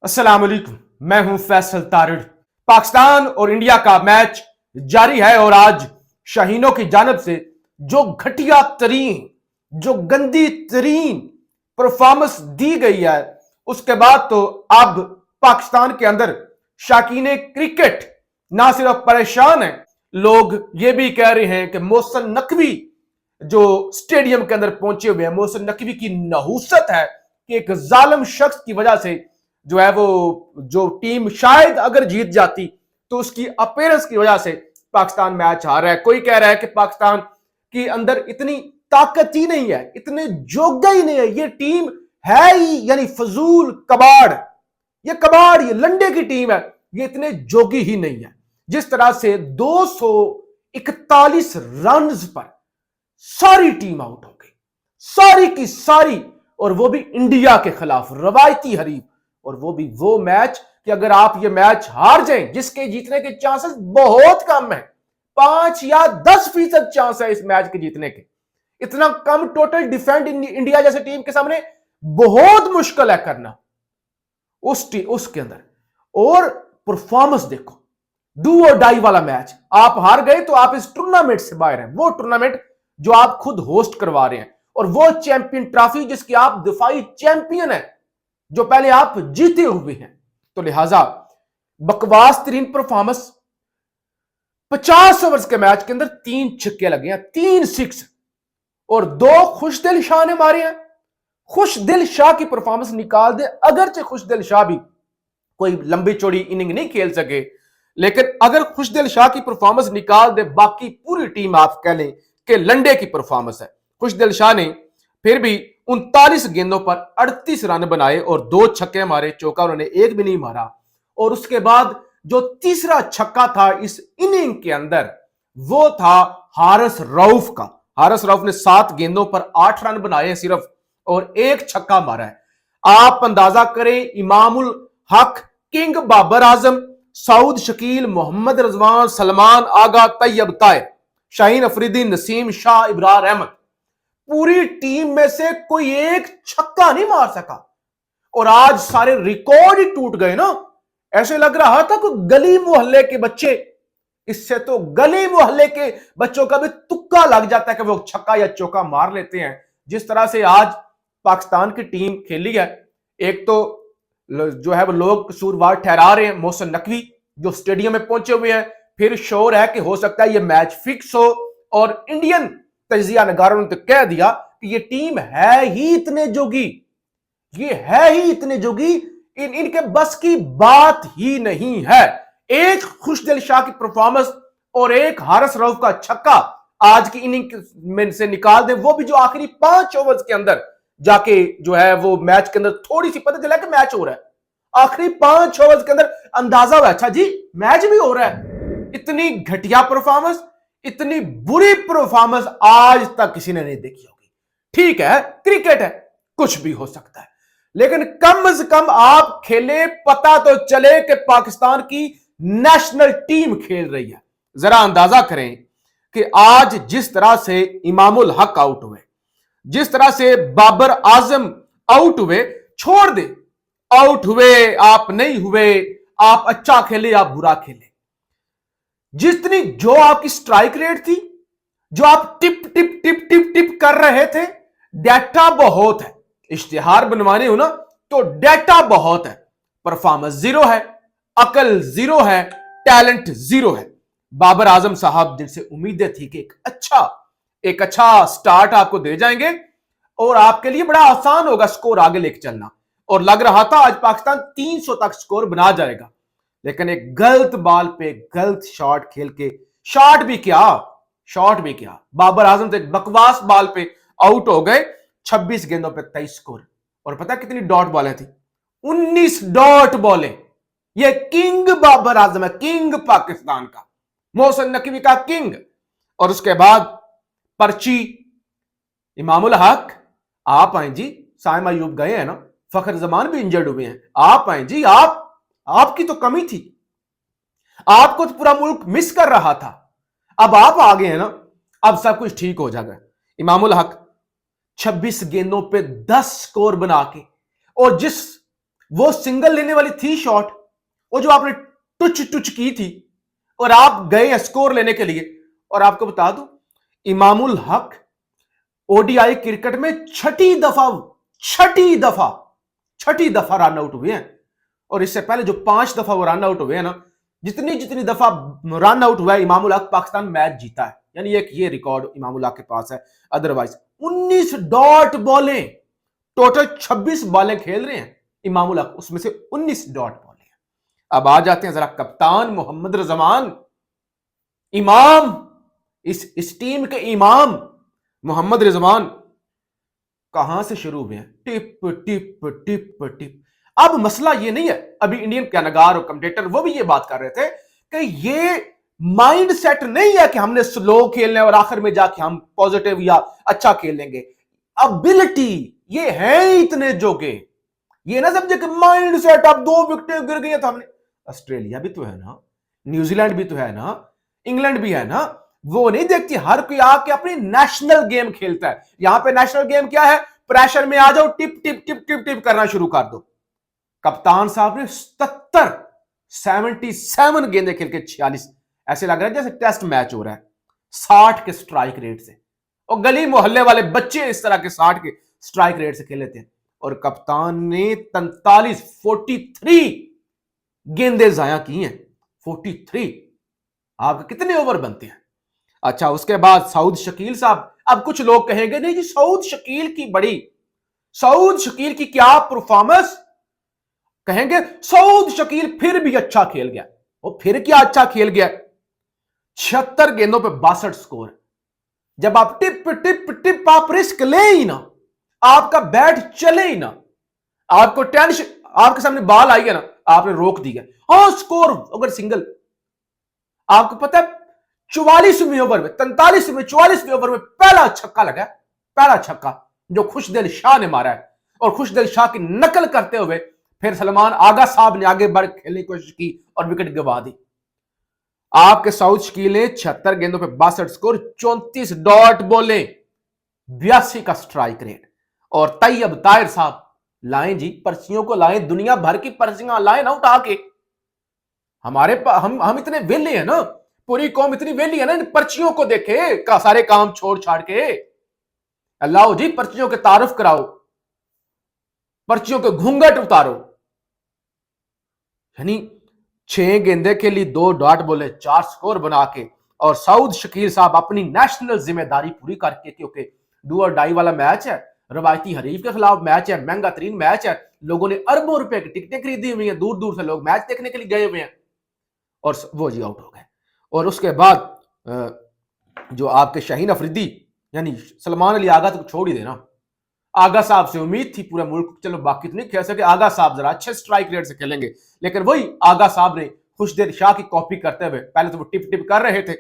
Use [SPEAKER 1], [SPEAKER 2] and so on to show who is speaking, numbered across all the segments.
[SPEAKER 1] अस्सलाम वालेकुम। मैं हूं फैसल तारिड़। पाकिस्तान और इंडिया का मैच जारी है और आज शाहीनों की जानब से जो घटिया तरीन, जो गंदी तरीन परफॉर्मेंस दी गई है, उसके बाद तो अब पाकिस्तान के अंदर शाकीने क्रिकेट ना सिर्फ परेशान है, लोग ये भी कह रहे हैं कि मोहसिन नकवी जो स्टेडियम के अंदर पहुंचे हुए हैं, मोहसिन नकवी की नहूसत है कि एक जालिम शख्स की वजह से जो है वो जो टीम शायद अगर जीत जाती तो उसकी अपीयरेंस की वजह से पाकिस्तान मैच हार रहा है। कोई कह रहा है कि पाकिस्तान के अंदर इतनी ताकत ही नहीं है, इतने जोग्गा ही नहीं है, ये टीम है ही यानी फजूल कबाड़, ये कबाड़, ये लंडे की टीम है, ये इतने जोगी ही नहीं है। जिस तरह से 241 रन पर सारी टीम आउट हो गई, सारी की सारी, और वो भी इंडिया के खिलाफ, रवायती हरीफ, और वो भी वो मैच कि अगर आप ये मैच हार जाएं जिसके जीतने के चांसेस बहुत कम है, 5 या 10% चांस है इस मैच के जीतने के, इतना कम टोटल डिफेंड इंडिया जैसे टीम के सामने बहुत मुश्किल है करना उसके अंदर। और परफॉर्मेंस देखो, डू और डाई वाला मैच, आप हार गए तो आप इस टूर्नामेंट से बाहर हैं। वो टूर्नामेंट जो आप खुद होस्ट करवा रहे हैं, और वो चैंपियन ट्रॉफी जिसकी आप दिफाई चैंपियन है, जो पहले आप जीते हुए हैं। तो लिहाजा बकवास तरीन परफॉर्मेंस, 50 ओवर्स के मैच के अंदर 3 छक्के लगे हैं, 3 सिक्स, और 2 खुशदिल शाह ने मारे हैं। खुशदिल शाह की परफॉर्मेंस निकाल दे, अगरचे खुशदिल शाह भी कोई लंबी चौड़ी इनिंग नहीं खेल सके, लेकिन अगर खुशदिल शाह की परफॉर्मेंस निकाल दे, बाकी पूरी टीम आप कह लें कि लंडे की परफॉर्मेंस है। खुशदिल शाह ने फिर भी 39 गेंदों पर 38 रन बनाए और 2 छक्के मारे, चौका उन्होंने एक भी नहीं मारा। और उसके बाद जो तीसरा छक्का था इस इनिंग के अंदर, वो था हारिस रऊफ का। हारिस रऊफ ने 7 गेंदों पर 8 रन बनाए सिर्फ, और 1 छक्का मारा है। आप अंदाजा करें, इमामुल हक, किंग बाबर आजम, सऊद शकील, मोहम्मद रजवान, सलमान आगा, तैयब ताहिर, शाहीन अफरीदी, नसीम शाह, इब्रार अहमद, पूरी टीम में से कोई एक छक्का नहीं मार सका। और आज सारे रिकॉर्ड ही टूट गए ना। ऐसे लग रहा था कि गली मोहल्ले के बच्चे, इससे तो गली मोहल्ले के बच्चों का भी तुक्का लग जाता है कि वो छक्का या चौका मार लेते हैं। जिस तरह से आज पाकिस्तान की टीम खेली है, एक तो जो है वो लोग कसूरवार ठहरा रहे हैं मोहसिन नकवी जो स्टेडियम में पहुंचे हुए हैं, फिर शोर है कि हो सकता है ये मैच फिक्स हो, और इंडियन तजिया नगारों ने तो कह दिया कि ये टीम है ही इतने जोगी, ये है ही इतने जोगी, इनके बस की बात ही नहीं है। एक खुशदिल शाह की परफॉर्मेंस और एक हारिस रऊफ का छक्का आज की इनिंग में से निकाल दें, वो भी जो आखिरी 5 ओवर्स के अंदर जाके जो है वो मैच के अंदर थोड़ी सी पता चला कि मैच हो रहा है, आखिरी 5 ओवर्स के अंदर अंदाजा हुआ अच्छा जी मैच भी हो रहा है। इतनी घटिया परफॉर्मेंस, इतनी बुरी परफॉर्मेंस आज तक किसी ने नहीं देखी होगी। ठीक है, क्रिकेट है, कुछ भी हो सकता है, लेकिन कम से कम आप खेले, पता तो चले कि पाकिस्तान की नेशनल टीम खेल रही है। जरा अंदाजा करें कि आज जिस तरह से इमामुल हक आउट हुए, जिस तरह से बाबर आजम आउट हुए, छोड़ दे आउट हुए आप नहीं हुए, आप अच्छा खेले आप बुरा खेले, जितनी जो आपकी स्ट्राइक रेट थी, जो आप tip tip tip tip tip कर रहे थे, डेटा बहुत है, इश्तिहार बनवाने हो ना तो डेटा बहुत है, परफॉर्मेंस जीरो है, अकल जीरो है, टैलेंट जीरो है। बाबर आजम साहब जिनसे उम्मीदें थी कि एक अच्छा स्टार्ट आपको दे जाएंगे और आपके लिए बड़ा आसान होगा स्कोर आगे लेके चलना, और लग रहा था आज पाकिस्तान 300 तक स्कोर बना जाएगा, लेकिन एक गलत बॉल पे गलत शॉट खेल के, शॉट भी क्या बाबर आजम तो एक बकवास बॉल पे आउट हो गए। 26 गेंदों पे 23 स्कोर, और पता कितनी डॉट बॉलें थी? 19 डॉट बॉलें। ये किंग बाबर आजम है, किंग पाकिस्तान का, मोहसिन नकवी का किंग। और उसके बाद पर्ची इमामुल हक, आप आए जी, साइम अयूब गए हैं ना, फखर जमान भी इंजर्ड हुए हैं, आप आए जी, आपकी तो कमी थी, आपको तो पूरा मुल्क मिस कर रहा था, अब आप आ गए हैं ना, अब सब कुछ ठीक हो जाएगा। इमामुल हक 26 गेंदों पे 10 स्कोर बना के, और जिस वो सिंगल लेने वाली थी शॉट, वो जो आपने टुच टुच की थी, और आप गए हैं स्कोर लेने के लिए। और आपको बता दूं, इमामुल हक ओडीआई क्रिकेट में छठी दफा रन आउट हुए हैं। और इससे पहले जो 5 दफा वो रन आउट हुए हैं ना, जितनी जितनी दफा रन आउट हुआ है इमामुल हक, पाकिस्तान मैच जीता है। यानी एक ये रिकॉर्ड इमामुल हक के पास है। अदरवाइज 19 डॉट बॉलें, टोटल 26 बॉलें खेल रहे हैं इमामुल हक, उसमें से 19 डॉट बॉलें। अब आ जाते हैं जरा कप्तान मोहम्मद रिजवान, इमाम, इस टीम के इमाम मोहम्मद रिजवान कहां से शुरू हुए हैं? Tip tip tip tip. अब मसला ये नहीं है, अभी इंडियन कैनगार और कमेंटेटर वो भी ये बात कर रहे थे कि ये माइंड सेट नहीं है कि हमने स्लो खेलना है और आखिर में जाके हम पॉजिटिव या अच्छा खेल लेंगे। अबिलिटी ये है इतने जोगे, ये ना समझे कि माइंड सेट, अब 2 विकेटें गिर गई तो हमने। ऑस्ट्रेलिया भी तो है ना, न्यूजीलैंड भी तो है ना, इंग्लैंड भी है ना। वो नहीं देखती, हर कोई आके अपनी नेशनल गेम खेलता है। यहां पे नेशनल गेम क्या है? प्रेशर में आ जाओ, tip tip tip tip tip करना शुरू कर दो। कप्तान साहब ने 77 गेंदें खेल के 46, ऐसे लग रहा है जैसे टेस्ट मैच हो रहा है, 60 के स्ट्राइक रेट से। और गली मोहल्ले वाले बच्चे इस तरह के 60 के स्ट्राइक रेट से खेले थे। और कप्तान ने 43 गेंदें जाया की हैं। 43, आपके कितने ओवर बनते हैं? अच्छा, उसके बाद सऊद शकील साहब। अब कुछ लोग कहेंगे नहीं जी, सऊद शकील की क्या परफॉर्मेंस, कहेंगे सऊद शकील फिर भी अच्छा खेल गया। वो फिर क्या अच्छा खेल गया? 76 गेंदों पे 62 स्कोर। जब आप टिप टिप टिप आप रिस्क ले ही ना, आपका बैट चले ही ना, आपको टेंशन, आपके सामने बॉल आई है ना, आपने रोक दिया, हाँ स्कोर अगर सिंगल। आपको पता है 44वें ओवर में, 43वें 44वें ओवर में पहला छक्का लगा, पहला छक्का जो खुशदिल शाह ने मारा है। और खुशदिल शाह की नकल करते हुए फिर सलमान आगा साहब ने आगे बढ़ खेलने की कोशिश की और विकेट गंवा दी। आपके साउथ शकील ने 76 गेंदों पे 62 स्कोर, 34 डॉट बोले, 82 का स्ट्राइक रेट। और तैयब ताहिर साहब लाएं जी, पर्चियों को लाएं, दुनिया भर की पर्चियां लाएं ना उठा के। हम इतने वेले हैं ना, पूरी कौम इतनी वेली है ना, इन पर्चियों को देखे का सारे काम छोड़ छाड़ के। अल्लाह जी पर्चियों के तारुफ कराओ, पर्चियों के घूंघट उतारो। यानी 6 गेंदे के लिए 2 डॉट बोले, 4 स्कोर बना के। और सऊद शकील साहब अपनी नेशनल जिम्मेदारी पूरी करके, क्योंकि डू और डाई वाला मैच है, रवायती हरीफ के खिलाफ मैच है, महंगा तरीन मैच है, लोगों ने अरबों रुपए की टिकटें खरीदी हुई हैं, दूर दूर से लोग मैच देखने के लिए गए हुए हैं, और वो जी आउट हो गए। और उसके बाद जो आपके शाहीन अफरीदी, यानी सलमान अली आगा तो छोड़ ही देना, आगा साहब से उम्मीद थी पूरे मुल्क, चलो बाकी तो नहीं खेल सके, आगा साहब जरा अच्छे स्ट्राइक रेट से खेलेंगे, लेकिन वही आगा साहब ने खुशदिल शाह की कॉपी करते हुए, पहले तो वो टिप टिप कर रहे थे,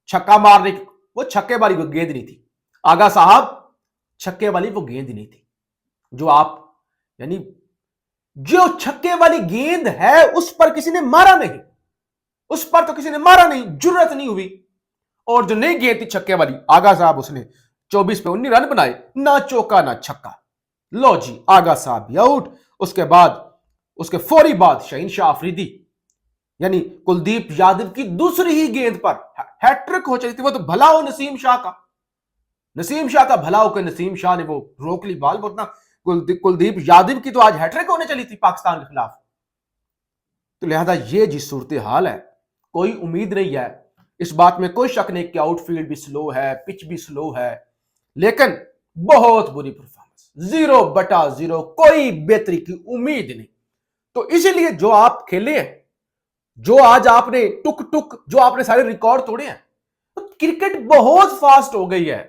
[SPEAKER 1] छक्का मारने की, वो छक्के वाली वो गेंद नहीं थी, आगा साहब छक्के वाली वो गेंद नहीं थी जो आप, यानी जो छक्के वाली गेंद है उस पर किसी ने मारा नहीं, उस पर तो किसी ने मारा नहीं, जरूरत नहीं हुई। और जो नई गेंद थी छक्के वाली, आगा साहब उसने 24 पे 19 रन बनाए, ना चौका ना छक्का। लो जी, आगा साहब भी आउट। उसके बाद उसके फौरी बाद शाहीन शाह अफरीदी, यानी कुलदीप यादव की दूसरी ही गेंद पर हैट्रिक हो चली थी। वो तो भला हो नसीम शाह का, नसीम शाह का भला हो के नसीम शाह ने वो रोक ली बॉल, वो कुलदीप यादव की तो आज हैट्रिक होने चली थी पाकिस्तान के खिलाफ। तो लिहाजा ये जी सूरत हाल है, कोई उम्मीद नहीं है, इस बात में कोई शक नहीं कि आउटफील्ड भी स्लो है, पिच भी स्लो है, लेकिन बहुत बुरी परफॉर्मेंस, 0/0, कोई बेहतरी की उम्मीद नहीं। तो इसीलिए जो आप खेले हैं, जो आज आपने टुक टुक जो आपने सारे रिकॉर्ड तोड़े हैं, तो क्रिकेट बहुत फास्ट हो गई है।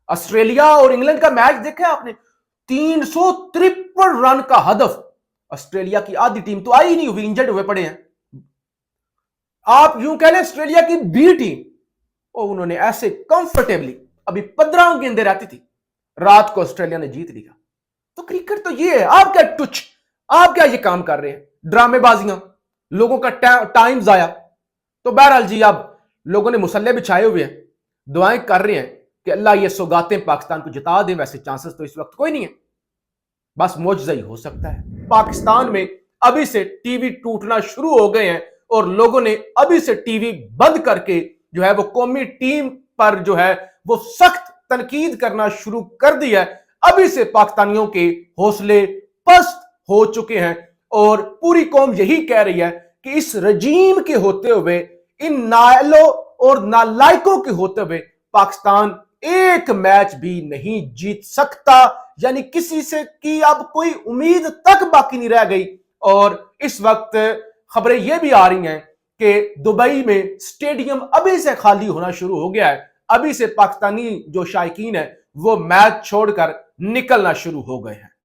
[SPEAKER 1] ऑस्ट्रेलिया और इंग्लैंड का मैच देखा आपने, 353 रन का हदफ। ऑस्ट्रेलिया की आधी टीम तो आई ही नहीं हुई, इंजर्ड हुए पड़े हैं। आप यूं कह लें ऑस्ट्रेलिया की बी टीम, और उन्होंने ऐसे कंफर्टेबली, अभी 15 गेंदें रहती थी, रात को ऑस्ट्रेलिया ने जीत लिया। तो क्रिकेट तो ये है। आप क्या टुच, आप क्या ये काम कर रहे हैं, ड्रामेबाजियां, लोगों का टाइम जाया। तो बहरहाल जी, अब लोगों ने मुसल्ले बिछाए हुए हैं, दुआएं कर रहे हैं कि अल्लाह ये सौगातें पाकिस्तान को जिता दे। वैसे चांसेस तो इस वक्त कोई नहीं है, बस मौजज़ा ही हो सकता है। पाकिस्तान में अभी से टीवी टूटना शुरू हो गए हैं और लोगों ने अभी से टीवी बंद करके जो है वो कौमी टीम पर जो है वो सख्त तनकीद करना शुरू कर दिया है। अभी से पाकिस्तानियों के हौसले पस्त हो चुके हैं और पूरी कौम यही कह रही है कि इस रजीम के होते हुए, इन नायलों और नालायकों के होते हुए पाकिस्तान एक मैच भी नहीं जीत सकता। यानी किसी से की अब कोई उम्मीद तक बाकी नहीं रह गई। और इस वक्त खबरें यह भी आ रही हैं कि दुबई में स्टेडियम अभी से खाली होना शुरू हो गया है। अभी से पाकिस्तानी जो शायकीन है वो मैच छोड़कर निकलना शुरू हो गए हैं।